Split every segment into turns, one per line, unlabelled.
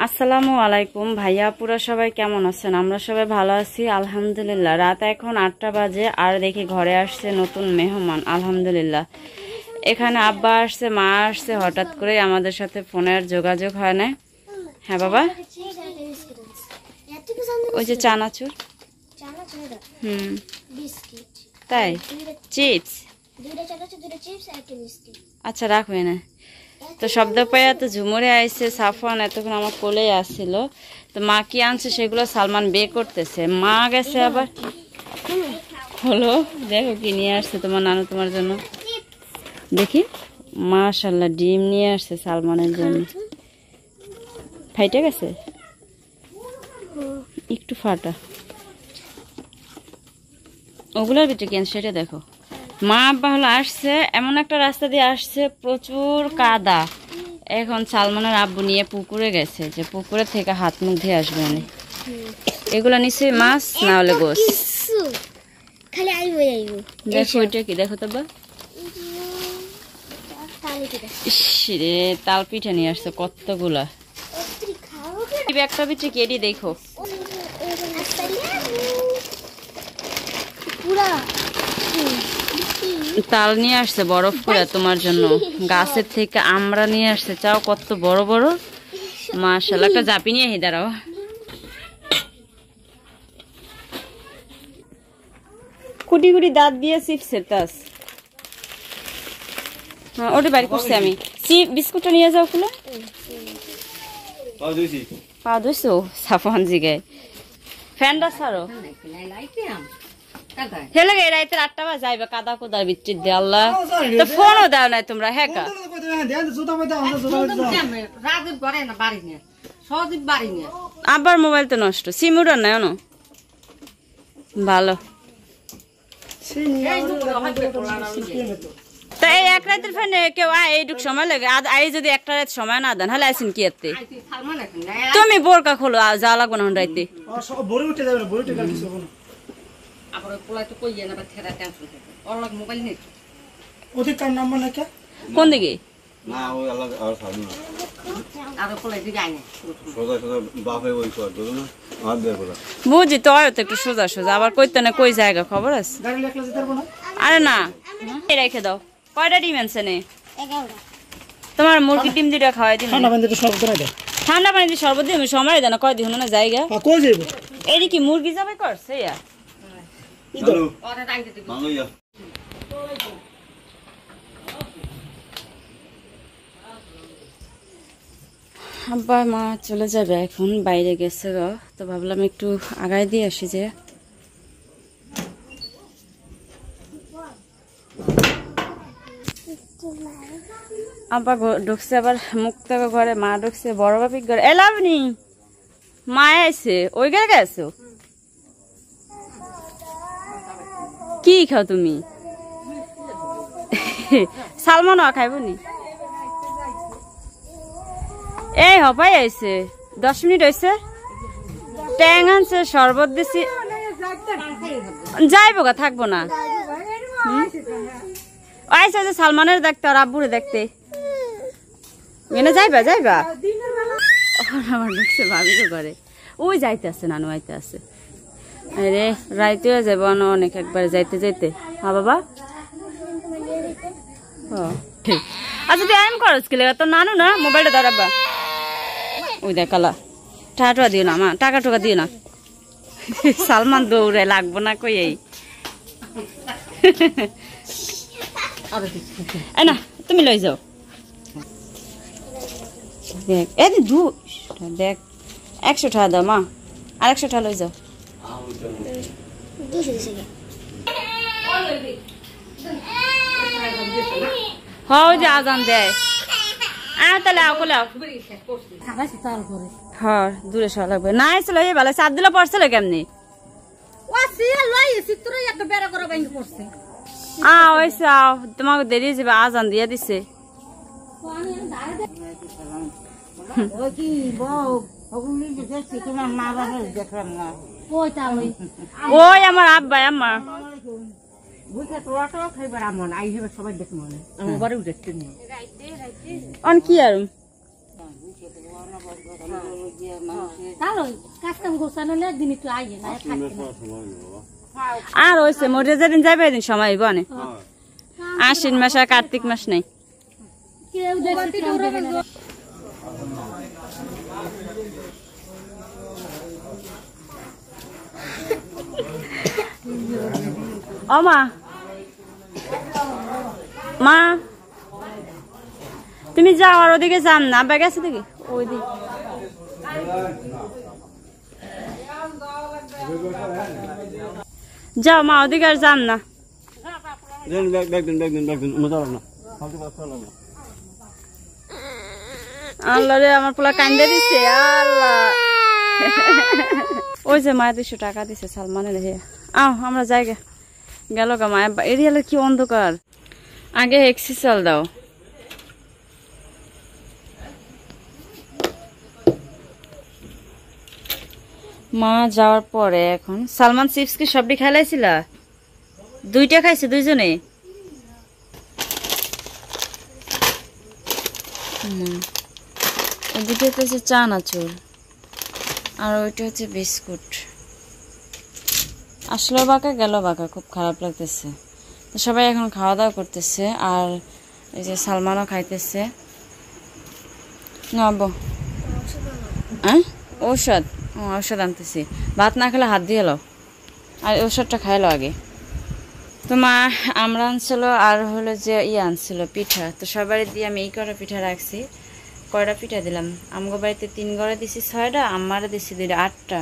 আসসালামু আলাইকুম ভাইয়া পুরা সবাই কেমন আছেন? আমরা সবাই ভালো আছি আলহামদুলিল্লাহ। রাত এখন 8টা বাজে আর দেখি ঘরে আসছে নতুন মেহমান আলহামদুলিল্লাহ। এখানে আব্বা আসছে, মা আসছে, হঠাৎ করে আমাদের সাথে ফোনের যোগাযোগ হয় না। হ্যাঁ বাবা, ওই যে চানাচুর। তাই চিপস, আচ্ছা রাখবে না তো। শব্দ পাইয়া তো ঝুমুরে আইছে, সাফওয়ান এতক্ষণ আমার কোলে আসছিল। তো মা কি আনছে সেগুলো সালমান বে করতেছে। মা গেছে আবার, হলো দেখো কি নিয়ে আসছে তোমার নানু তোমার জন্য। দেখি মাশাআল্লাহ ডিম নিয়ে আসছে সালমানের জন্য। ফাইটে গেছে একটু ফাটা, ওগুলোর ভিতরে কেন সেটা দেখো। মা আব্বা হলো আসছে, এমন একটা রাস্তা দিয়ে আসছে প্রচুর কাদা। এখন সালমানের আব্বু নিয়ে পুকুরে গেছে, যে পুকুরে থেকে হাত মুখ ধুয়ে আসবে না। এগুলা নিশ্চয়ই মাছ না হলে গোস। দেখো ওইটা কি, দেখো তো বা, রে তাল পিঠা নিয়ে আসছে কতগুলা। একটা ভিতরে কেডি দেখো, তাল নিয়ে আসছে বরফ করে তোমার জন্য, গাছের থেকে আমরা নিয়ে আসছে। চাও কত বড় বড়, মাশাআল্লাহ। একটা জাপি নিয়ে দাঁড়াও। কুটি কুটি দাঁত দিয়ে চিপসের তাস, হ্যাঁ ওটা বাড়ি করছি আমি। বিস্কুটটা নিয়ে যাও খুলে। পা ধুইছো সাফওয়ান জিগায়, ফ্যানটা ছাড়ো। হেলে গে রাইতের 8টা বাজে যাইবে কাদা কোদার ভিতর দিয়ে। আল্লাহ তো ফোনও দাও নাই তোমরা। হ্যাঁ কা আবার মোবাইল তো নষ্ট, সিম উড়ার নাই না ভালো। তা এই এক রাতের ফ্যানে কেউ এইটুক সময় লাগে? আই যদি একটা রাত সময় না দেন হলে আইসেন কি এতে? তুমি বোরকা খোলো, যা লাগবে না রাইতে। কোন দিকে বুঝি তো একটু সোজা সোজা, আবার কইতে না কই জায়গা খবর আছে? আরে না রেখে দাও। কয়টা ডিম আনছে নে? তোমার মুরগির ডিম দুটা খাওয়াই দিন। ঠান্ডা পানি দিয়ে শরবত দিয়ে সময় দেয় না, কয় দিন না জায়গা। এই কি মুরগি যাবে করছে? আব্বা মা চলে যাবে এখন, বাইরে গেছে গো। তো ভাবলাম একটু আগায় দিয়ে আসি। যে আব্বা ঢুকছে আবার মুক্ত ঘরে, মা ঢুকছে বড় বাপির ঘরে। এলাবনি মা আইছে, ওই ঘরে গেছো কি খাও তুমি? সালমান খাইব নি? এই হপাই আইছে 10 মিনিট হয়েছে। ট্যাং আনছে, শরবত দিছি, যাইব গা থাকবো না। আইসা যে সালমানের দেখতে আর আব্বুরে দেখতে এনে যাইবা যাইবা। আমার ঢুকছে ভাবি তো করে, ওই যাইতে আছে নানু আইতে আছে। আরে রাইতেও যাবো না অনেক, একবার যাইতে যাইতে। হ্যাঁ বাবা, আচ্ছা তুই এম করস কি লেগে? তোর নানু না মোবাইলটা দাঁড়াবা। ওই দেখালা টাকা দিও না, মা টাকা টুকা দিও না। সালমান দৌড়ে লাগবো না কই এই না, তুমি লই যাও। দেখ এদিন দেখ 100 টাকা দাও মা, আর 100 টাকা লই যাও। হও যে আজান দেয়। তাহলে আও কোলে হ্যাঁ দূরে সরা লাগবে না। এসে লই ভালো, 7 দিলে পড়ছিল কেমনি? ওইসে আও, তোমাকে দেরি যাবে, আজান দিয়ে দিছে। ওই আমার আব্বা আমার কি আর আর হয়েছে মোটে যেদিন যাবে এদিন সময় হইব না আশ্বিন মাস আর কার্তিক মাস নেই ও মা মা তুমি যাও আর ওদিকে যান না ব্যাগ আছে দেখি ওই দিকে যাও মা ওদিকে আর যান না আল্লাহ রে আমার পোলা কান্দে দিচ্ছে আল্লাহ ওই যে মায়ের 200 টাকা দিছে সালমানের হে আও আমরা জায়গা গেল গা মায়ের এরিয়ালে কি অন্ধকার আগে এক্সিসাল দাও মা যাওয়ার পরে এখন সালমান চিপস কি সবটি খাইলাইছিল 2টা খাইছে দুইজনে ওদিকে হচ্ছে চানাচুর আর ওইটা হচ্ছে বিস্কুট আসলো বাঁকা গেল বাঁকা খুব খারাপ লাগতেছে তো সবাই এখন খাওয়া দাওয়া করতেছে আর এই যে সালমানও খাইতেছে নব ঔষধ ঔষধ আনতেছি ভাত না খেলে হাত দিয়ে এলো আর ঔষধটা খাইলো আগে তো মা আমরা আনছিল আর হলো যে আনছিল পিঠা তো সবারই দিয়ে আমি এই কটা পিঠা রাখছি কয়টা পিঠা দিলাম আমগো বাড়িতে 3 গড়ে দিছি 6টা আমারে দিছি 2টা 8টা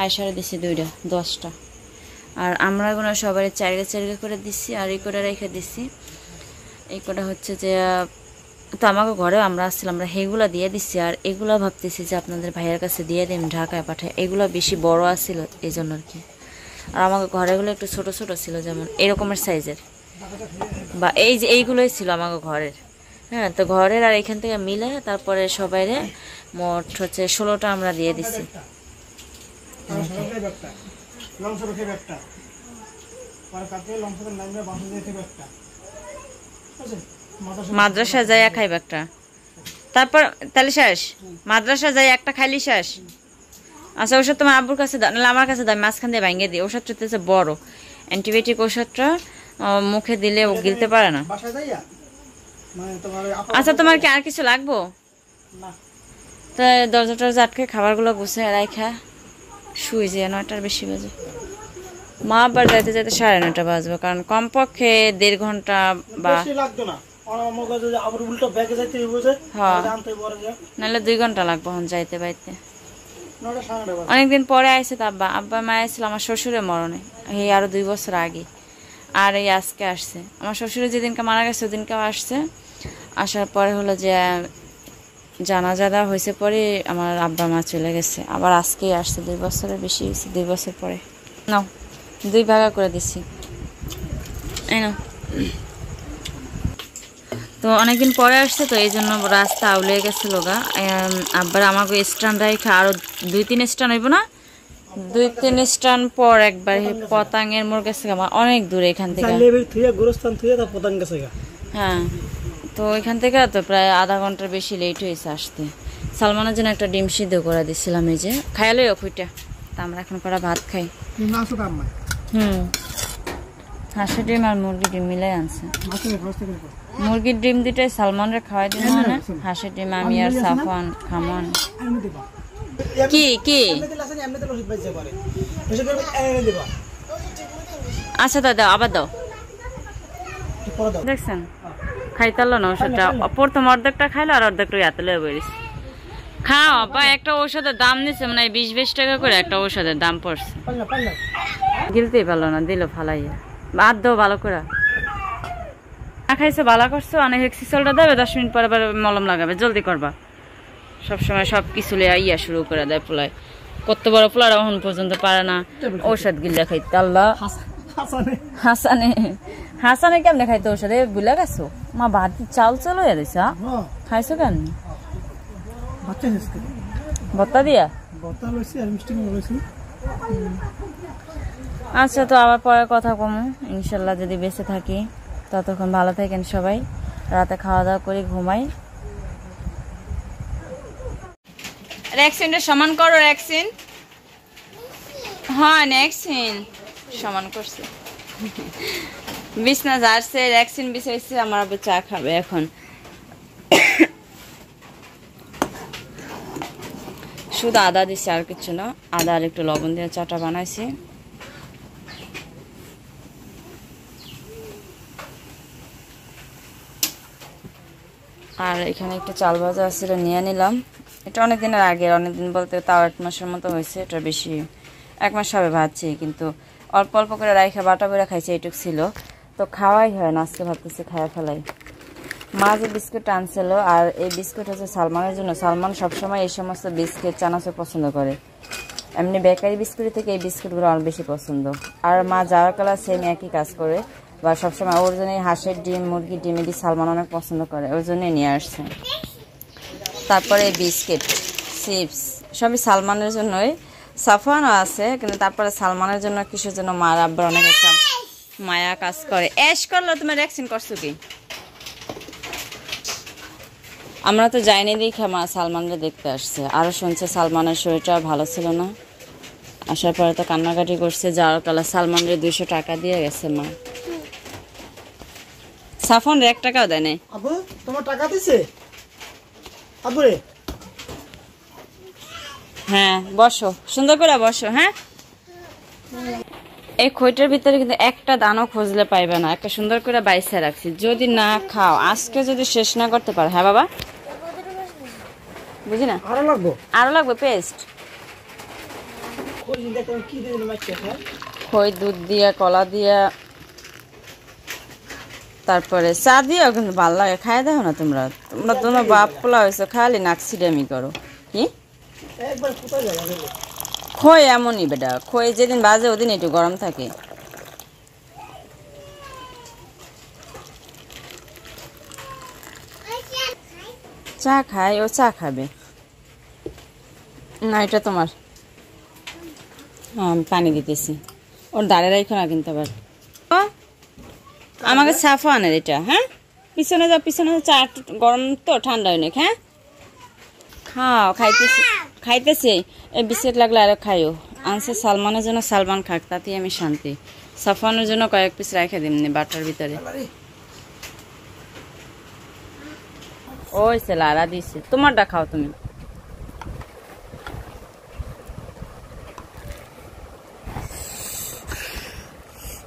আয়সারে দিছি 2টা 10টা আর আমরা গুলো সবারই 4 করে দিছি আর এই কটা রেখে দিছি এই কটা হচ্ছে যে তো আমাকে ঘরে আমরা আসছিলাম আমরা হেগুলা দিয়ে দিছি আর এগুলা ভাবতেছি যে আপনাদের ভাইয়ের কাছে দিয়ে দিম ঢাকায় পাঠায় এগুলা বেশি বড় আছিল এই জন্য আর কি আর আমাকে ঘরেগুলো একটু ছোট ছোট ছিল যেমন এরকমের সাইজের বা এই যে এইগুলোই ছিল আমাকে ঘরের হ্যাঁ তো ঘরের আর এখান থেকে মিলে তারপরে সবাইরে মোট হচ্ছে 16টা আমরা দিয়ে দিছি মাদ্রাসা যাই খাইব একটা তারপর তাহলে শেষ মাদ্রাসা যাই একটা খাইলি শেষ আচ্ছা ওষুধ তোমার আব্বুর কাছে দাও নাহলে আমার কাছে দাও মাঝখান দিয়ে ভাঙিয়ে দিই ওষুধটা হচ্ছে বড় অ্যান্টিবায়োটিক ওষুধটা মুখে দিলে ও গিলতে পারে না আচ্ছা তোমার কি আর কিছু লাগবো তা দরজাটা আটকে খাবারগুলো গুছিয়ে রাখা শুই যে 9টার বেশি বাজে মা আবার যাইতে যাইতে 9:30 বাজবে কারণ কমপক্ষে 1.5 ঘন্টা বা নাহলে 2 ঘন্টা লাগবে এখন যাইতে বাইতে অনেকদিন পরে আইসে তো আব্বা মা আসছিল আমার শ্বশুরের মরণে এই আরো 2 বছর আগে আর এই আজকে আসছে আমার শ্বশুরে যেদিনকে মারা গেছে ওদিনকেও আসছে আসার পরে হলো যে জানাজা দেওয়া হয়েছে পরে আমার আব্বা মা চলে গেছে আবার আজকেই আসছে 2 বছরের বেশি হয়েছে 2 বছর পরে নাও 2 ভাগা করে দিচ্ছি এই নাও তো অনেকদিন পরে আসছে তো এই জন্য রাস্তা আউলে গেছিল গা আব্বার আমাকে স্ট্যান্ড রাখা আরো 2-3 স্ট্যান্ড হইব না 2-3 স্ট্যান্ড পর একবার পতাঙ্গের মোড় গেছে অনেক দূরে এখান থেকে হ্যাঁ তো এখান থেকে তো প্রায় আধা ঘন্টার বেশি লেট হয়েছে আসতে সালমানের জন্য একটা ডিম সিদ্ধ করে দিচ্ছিলাম এই যে খাইলে ওইটা তা আমরা এখন করা ভাত খাই হাঁসের ডিম আর মুরগির ডিম মিলাই আনছে মুরগির ডিম দুটাই সালমানরে খাওয়াই দিন মানে হাঁসের ডিম আমি আর সাফান খামন কি কি আচ্ছা দাদা আবার দাও দেখছেন খাইতাল না ওষুধটা প্রথম অর্ধেকটা খাইলো আর অর্ধেকটা এত লেগে বেরিস খাও বা একটা ওষুধের দাম নিচ্ছে মানে 20 টাকা করে একটা ওষুধের দাম পড়ছে গিলতেই পারলো না দিল ফালাইয়া বাদ দাও ভালো করে না খাইছে ভালো করছো অনেক এক্সিসলটা দেবে 10 মিনিট পরে মলম লাগাবে জলদি করবা সবসময় সব কিছু ইয়া শুরু করে দেয় পোলায় কত বড় পোলার এখন পর্যন্ত পারে না ঔষধ গিল্লা খাইতে আল্লাহ হাসানে কেমনে খাইতে ঔষধ বুলা গেছো মা ভাত চাল চলো এসা খাইছো কেন ভত্তা দিয়া আচ্ছা তো আবার পরে কথা কমু ইনশাল্লাহ যদি বেঁচে থাকি ততক্ষণ ভালো থাকেন সবাই রাতে খাওয়া দাওয়া করে ঘুমাই রেক্সিনটা সমান করো রেক্সিন। হ্যাঁ রেক্সিন সমান করছে। বিছনা ঝাড়ছে, রেক্সিন বিছাইছে, আমার আবার চা খাবে এখন। শুধু আদা দিচ্ছি, আর কিছু না। আদা আর একটু লবণ দিয়ে চাটা বানাইছি। আর এখানে একটু চাল ভাজা আছে, নিয়ে নিলাম। এটা অনেক দিনের আগে, অনেকদিন বলতে তাও 1 মাসের মতো হয়েছে। এটা বেশি 1 মাস হবে ভাজছি, কিন্তু অল্প অল্প করে রাইখা বাটা করে খাইছে, এইটুক ছিল। তো খাওয়াই হয় না, আজকে ভাবতেছি খাওয়া ফেলাই। মা যে বিস্কুট আনছিল, আর এই বিস্কুট হচ্ছে সালমানের জন্য। সালমান সবসময় এই সমস্ত বিস্কুট চানাচুর পছন্দ করে। এমনি বেকারি বিস্কুট থেকে এই বিস্কুটগুলো অনেক বেশি পছন্দ। আর মা যাওয়ার কালা সেম একই কাজ করে, বা সবসময় ওর জন্য হাঁসের ডিম, মুরগির ডিম এটি সালমান অনেক পছন্দ করে, ওর জন্যই নিয়ে আসছে। তারপরে বিস্কিট, চিপস সবই সালমানের জন্যই। সাফওয়ানও আছে, কিন্তু তারপরে সালমানের জন্য কিসের জন্য মার আব্বার অনেক একটা মায়া কাজ করে। অ্যাশ করলো, তুমি ভ্যাকসিন করছো কি? আমরা তো যাইনি দেখে মা সালমানরে দেখতে আসছে। আরও শুনছে সালমানের শরীরটা ভালো ছিল না। আসার পরে তো কান্নাকাটি করছে, যাওয়ার কালা সালমানরে 200 টাকা দিয়ে গেছে মা। সাফন 1 টাকাও দেয় নাই।
আবু তোমার টাকা দিছে? আবুরে
হ্যাঁ বসো, সুন্দর করে বসো। হ্যাঁ, এই খইটার ভিতরে কিন্তু একটা দানও খুঁজলে পাইবে না। একটা সুন্দর করে বাইসে রাখছি, যদি না খাও, আজকে যদি শেষ না করতে পারো। হ্যাঁ বাবা, বুঝি না। আরো লাগবে পেস্ট। খই দুধ দিয়া, কলা দিয়া, তারপরে চা দিয়েও কিন্তু ভালো লাগে। খাই দেখো না তোমরা, তোমরা তোমার বাপ পোলা হয়েছো, খালি নাকছিডামি করো। কি খই এমনই বেটা, খই যেদিন বাজে ওদিন একটু গরম থাকে। চা খাই, ও চা খাবে না। এটা তোমার। হ্যাঁ আমি পানি দিতেছি, ওর দাঁড়িয়ে রাখো না কিন্তু আবার। আমাকে সাফওয়ানের এটা। হ্যাঁ পিছনে যাও, পিছনে যাও। চা গরম তো, ঠান্ডা হয়নি। হ্যাঁ খাও, খাইতেছি খাইতেছি। এই বিস্কুট লাগলে আরো খাইও। আনছে সালমানের জন্য, সালমান খাক, তাতেই আমি শান্তি। সাফওয়ানের জন্য কয়েক পিস রেখে দিমনি বাটার ভিতরে। ওই সে লারা দিছে, তোমারটা খাও তুমি।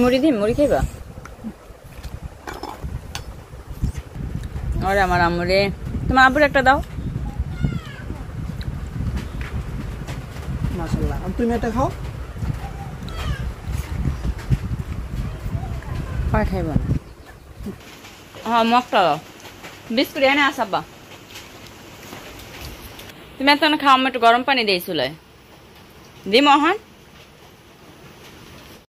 মুড়ি দিই, মুড়ি খাইবা? ওরে আমার আম্মুরে, তোমার আব্বুর একটা দাও।
মাশাআল্লাহ, তুমি এটা খাও।
হয় খাইবা না? হ্যাঁ মগটা দাও। বিস্কুট এনে আসাব্বা, তুমি এত খাও। আমি একটু গরম পানি দিই চুলায়, দিই মহান।